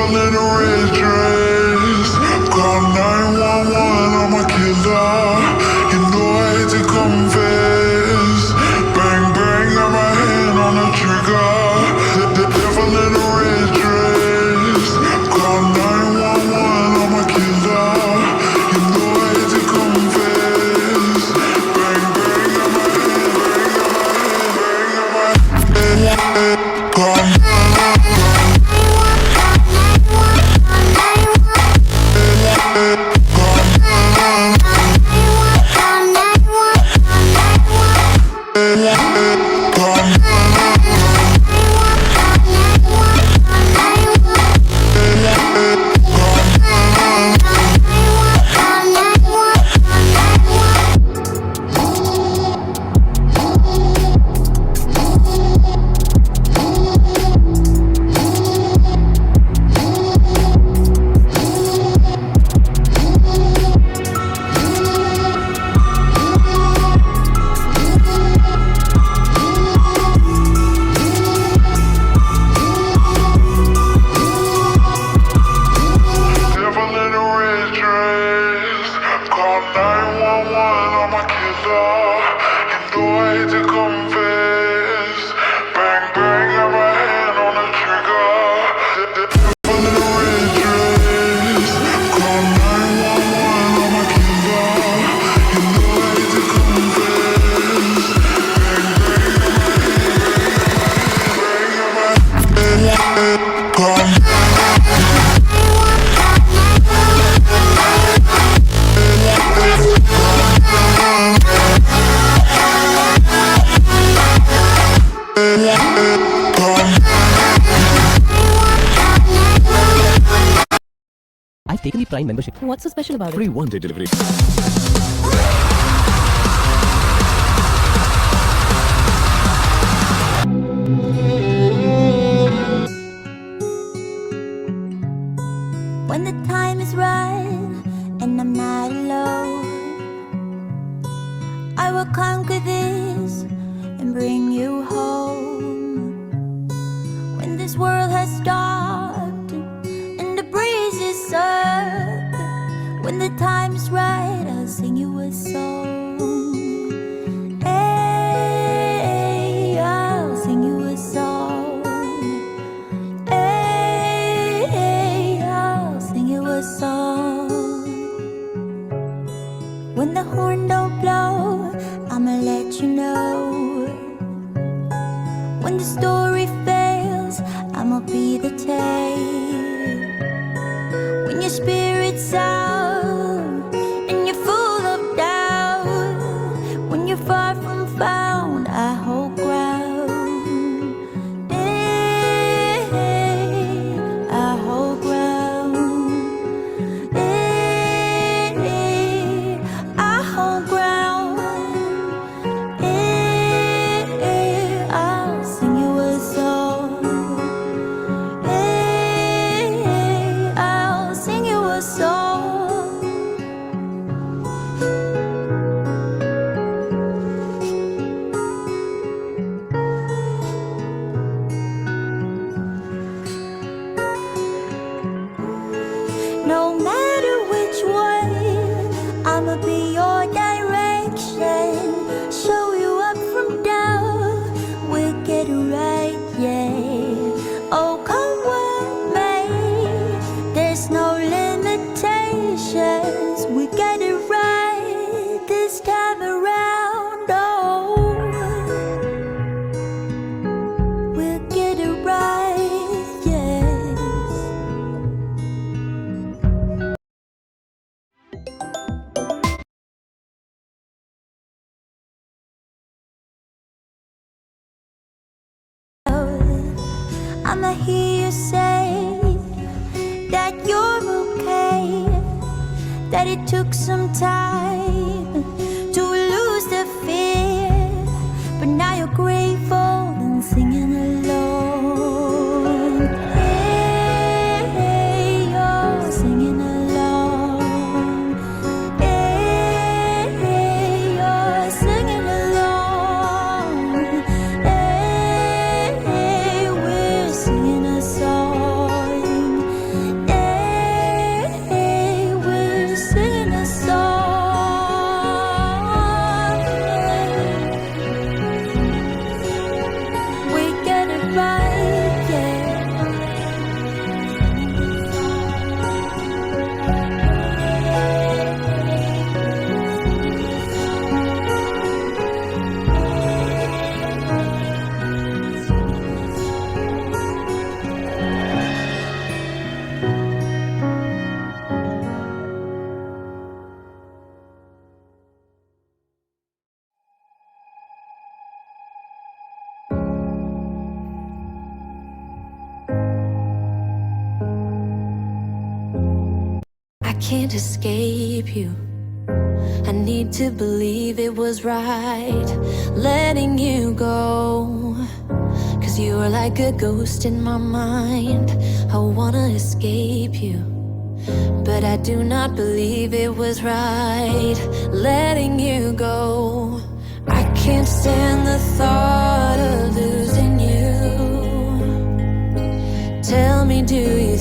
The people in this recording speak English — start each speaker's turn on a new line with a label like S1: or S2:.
S1: devil in a red dress. Call 911, I'm a killer. You know I hate to confess. Bang, bang, got my hand on the trigger. The devil in a red dress. Call 911, I'm a killer. You know I hate to confess. Bang, bang, got my hand, bang, got my hand, bang, got my hand. Call
S2: I've taken the Prime membership.
S3: What's so special about it?
S2: Free one-day delivery.
S4: When the time is right and I'm not alone, I will conquer this and bring you home. When this world has stopped and the breeze is up, when the time is right, I'll sing you a song. Hey, I'll sing you a song. Hey, I'll sing you a song. When the horn don't blow, I'ma let you know. When the story fails, I'ma be the tale. When your spirit's out and you're full of doubt, when you're far from found, I hold ground. Hey, I hold ground. Hey, I hold ground. Hey, I'll sing you a song. Hey, I'll sing you a song. No matter which way, I'ma be your direction. Show you up from down, we'll get it right, yeah. Oh, come with me, there's no limitations. We get it right this time around, oh. We'll get it right, yes. I'ma hear you say that you're okay, that it took some time to lose the fear, but now you're grateful and singing along. Hey, you're singing along. Hey, you're singing along. Hey, we're singing a song. can't escape you. I need to believe it was right letting you go, 'cause you are like a ghost in my mind. I wanna escape you, but I do not believe it was right letting you go. I can't stand the thought of losing you. Tell me, do you